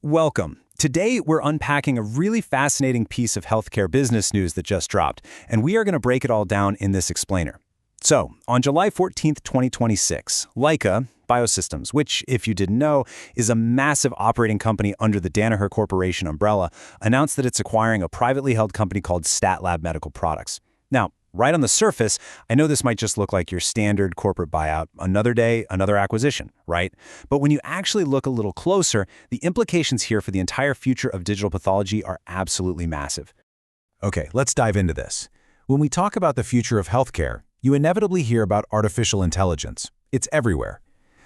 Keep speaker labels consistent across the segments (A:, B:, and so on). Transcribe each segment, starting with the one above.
A: Welcome. Today, we're unpacking a really fascinating piece of healthcare business news that just dropped, and we are going to break it all down in this explainer. So, on July 14th, 2026, Leica, Biosystems, which, if you didn't know, is a massive operating company under the Danaher Corporation umbrella, announced that it's acquiring a privately held company called StatLab Medical Products. Now, right on the surface, I know this might just look like your standard corporate buyout, another day, another acquisition, right? But when you actually look a little closer, the implications here for the entire future of digital pathology are absolutely massive.
B: Okay, let's dive into this. When we talk about the future of healthcare, you inevitably hear about artificial intelligence. It's everywhere.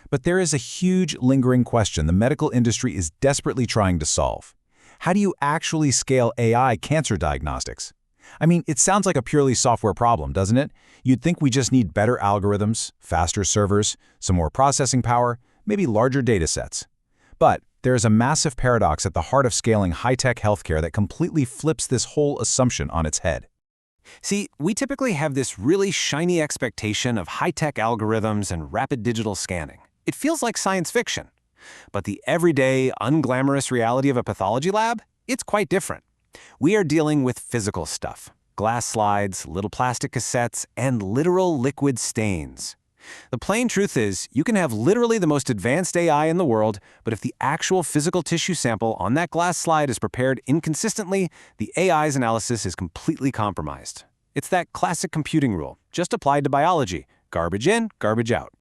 B: But there is a huge lingering question the medical industry is desperately trying to solve. How do you actually scale AI cancer diagnostics? I mean, it sounds like a purely software problem, doesn't it? You'd think we just need better algorithms, faster servers, some more processing power, maybe larger data sets. But there is a massive paradox at the heart of scaling high-tech healthcare that completely flips this whole assumption on its head.
A: See, we typically have this really shiny expectation of high-tech algorithms and rapid digital scanning. It feels like science fiction. But the everyday, unglamorous reality of a pathology lab? It's quite different. We are dealing with physical stuff. Glass slides, little plastic cassettes, and literal liquid stains. The plain truth is, you can have literally the most advanced AI in the world, but if the actual physical tissue sample on that glass slide is prepared inconsistently, the AI's analysis is completely compromised. It's that classic computing rule, just applied to biology. Garbage in, garbage out.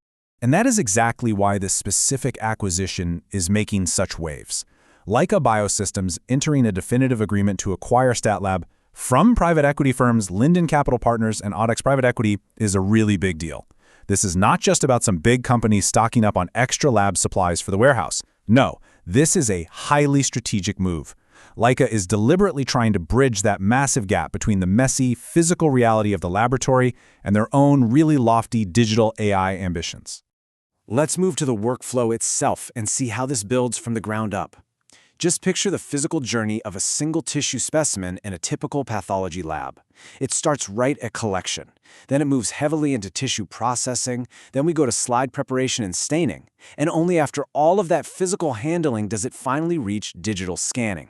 B: And that is exactly why this specific acquisition is making such waves. Leica Biosystems entering a definitive agreement to acquire StatLab from private equity firms Linden Capital Partners and Audex Private Equity is a really big deal. This is not just about some big companies stocking up on extra lab supplies for the warehouse. No, this is a highly strategic move. Leica is deliberately trying to bridge that massive gap between the messy, physical reality of the laboratory and their own really lofty digital AI ambitions.
A: Let's move to the workflow itself and see how this builds from the ground up. Just picture the physical journey of a single tissue specimen in a typical pathology lab. It starts right at collection. Then it moves heavily into tissue processing. Then we go to slide preparation and staining. And only after all of that physical handling does it finally reach digital scanning.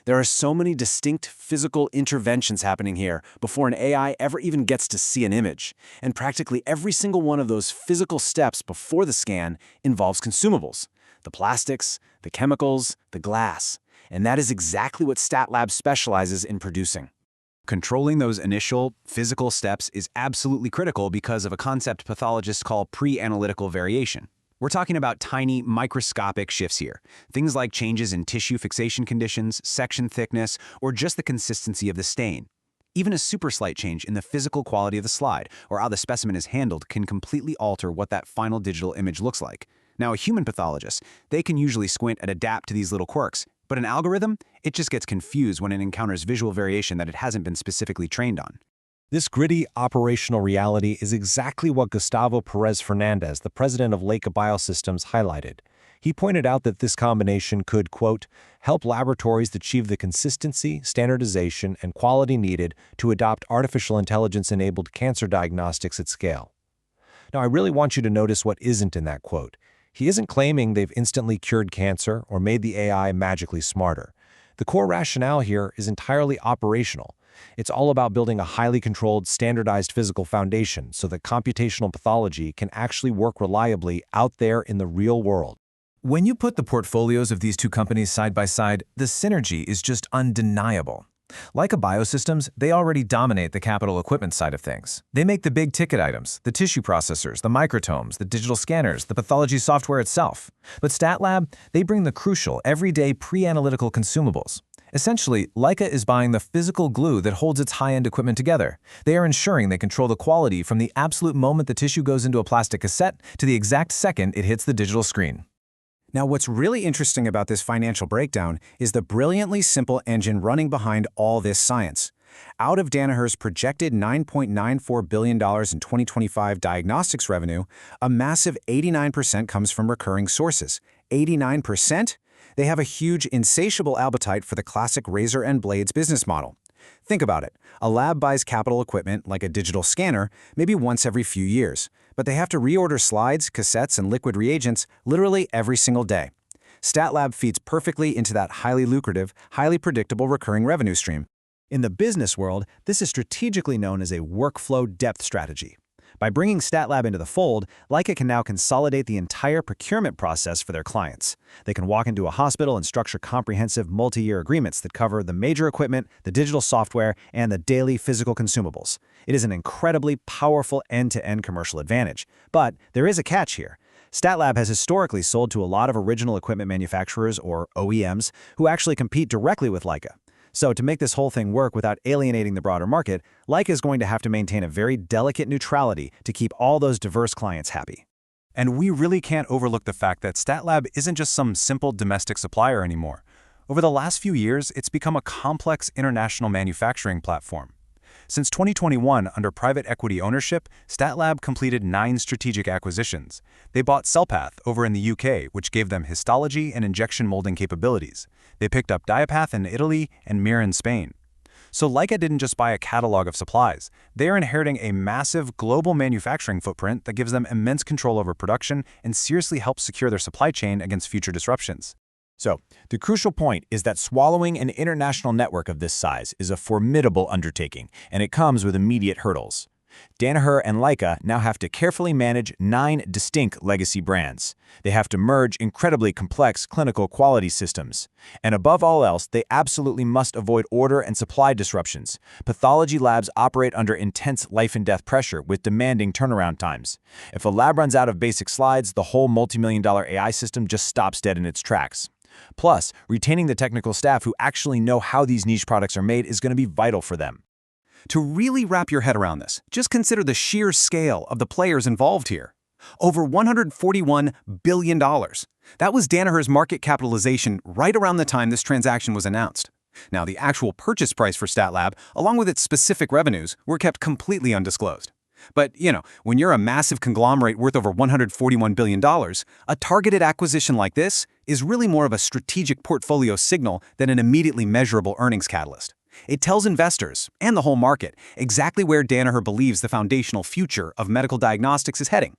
A: There are so many distinct physical interventions happening here before an AI ever even gets to see an image. And practically every single one of those physical steps before the scan involves consumables. The plastics, the chemicals, the glass. And that is exactly what StatLab specializes in producing. Controlling those initial physical steps is absolutely critical because of a concept pathologists call pre-analytical variation. We're talking about tiny, microscopic shifts here. Things like changes in tissue fixation conditions, section thickness, or just the consistency of the stain. Even a super slight change in the physical quality of the slide or how the specimen is handled can completely alter what that final digital image looks like. Now, a human pathologist, they can usually squint and adapt to these little quirks, but an algorithm, it just gets confused when it encounters visual variation that it hasn't been specifically trained on.
C: This gritty operational reality is exactly what Gustavo Perez Fernandez, the president of Leica Biosystems, highlighted. He pointed out that this combination could, quote, help laboratories achieve the consistency, standardization, and quality needed to adopt artificial intelligence-enabled cancer diagnostics at scale. Now, I really want you to notice what isn't in that quote. He isn't claiming they've instantly cured cancer or made the AI magically smarter. The core rationale here is entirely operational. It's all about building a highly controlled, standardized physical foundation so that computational pathology can actually work reliably out there in the real world.
B: When you put the portfolios of these two companies side by side, the synergy is just undeniable. Leica Biosystems, they already dominate the capital equipment side of things. They make the big ticket items, the tissue processors, the microtomes, the digital scanners, the pathology software itself. But StatLab, they bring the crucial, everyday pre-analytical consumables. Essentially, Leica is buying the physical glue that holds its high-end equipment together. They are ensuring they control the quality from the absolute moment the tissue goes into a plastic cassette to the exact second it hits the digital screen.
A: Now, what's really interesting about this financial breakdown is the brilliantly simple engine running behind all this science. Out of Danaher's projected $9.94 billion in 2025 diagnostics revenue, a massive 89% comes from recurring sources. 89%? They have a huge, insatiable appetite for the classic razor and blades business model. Think about it. A lab buys capital equipment, like a digital scanner, maybe once every few years. But they have to reorder slides, cassettes, and liquid reagents literally every single day. StatLab feeds perfectly into that highly lucrative, highly predictable recurring revenue stream. In the business world, this is strategically known as a workflow depth strategy. By bringing StatLab into the fold, Leica can now consolidate the entire procurement process for their clients. They can walk into a hospital and structure comprehensive multi-year agreements that cover the major equipment, the digital software, and the daily physical consumables. It is an incredibly powerful end-to-end commercial advantage. But there is a catch here. StatLab has historically sold to a lot of original equipment manufacturers, or OEMs, who actually compete directly with Leica. So to make this whole thing work without alienating the broader market, Leica is going to have to maintain a very delicate neutrality to keep all those diverse clients happy.
B: And we really can't overlook the fact that StatLab isn't just some simple domestic supplier anymore. Over the last few years, it's become a complex international manufacturing platform. Since 2021, under private equity ownership, StatLab completed 9 strategic acquisitions. They bought CellPath over in the UK, which gave them histology and injection molding capabilities. They picked up Diapath in Italy and Mir in Spain. So Leica didn't just buy a catalog of supplies. They are inheriting a massive global manufacturing footprint that gives them immense control over production and seriously helps secure their supply chain against future disruptions.
A: So, the crucial point is that swallowing an international network of this size is a formidable undertaking, and it comes with immediate hurdles. Danaher and Leica now have to carefully manage 9 distinct legacy brands. They have to merge incredibly complex clinical quality systems. And above all else, they absolutely must avoid order and supply disruptions. Pathology labs operate under intense life-and-death pressure with demanding turnaround times. If a lab runs out of basic slides, the whole multi-million-dollar AI system just stops dead in its tracks. Plus, retaining the technical staff who actually know how these niche products are made is going to be vital for them. To really wrap your head around this, just consider the sheer scale of the players involved here. Over $141 billion. That was Danaher's market capitalization right around the time this transaction was announced. Now, the actual purchase price for StatLab, along with its specific revenues, were kept completely undisclosed. But, when you're a massive conglomerate worth over $141 billion, a targeted acquisition like this is really more of a strategic portfolio signal than an immediately measurable earnings catalyst. It tells investors, and the whole market, exactly where Danaher believes the foundational future of medical diagnostics is heading.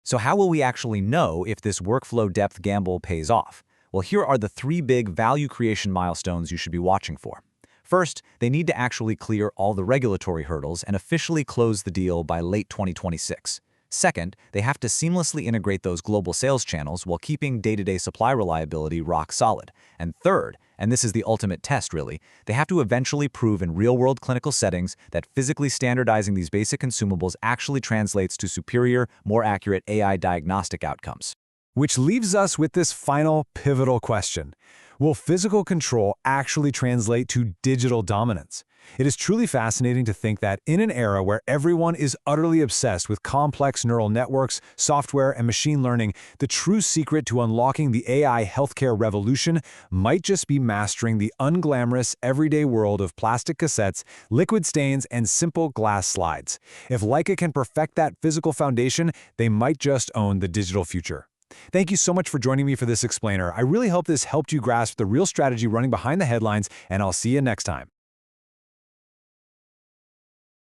D: So how will we actually know if this workflow depth gamble pays off? Well, here are the 3 big value creation milestones you should be watching for. First, they need to actually clear all the regulatory hurdles and officially close the deal by late 2026. Second, they have to seamlessly integrate those global sales channels while keeping day-to-day supply reliability rock solid. And third, and this is the ultimate test really, they have to eventually prove in real-world clinical settings that physically standardizing these basic consumables actually translates to superior, more accurate AI diagnostic outcomes.
C: Which leaves us with this final pivotal question. Will physical control actually translate to digital dominance? It is truly fascinating to think that in an era where everyone is utterly obsessed with complex neural networks, software, and machine learning, the true secret to unlocking the AI healthcare revolution might just be mastering the unglamorous everyday world of plastic cassettes, liquid stains, and simple glass slides. If Leica can perfect that physical foundation, they might just own the digital future. Thank you so much for joining me for this explainer. I really hope this helped you grasp the real strategy running behind the headlines, and I'll see you next time.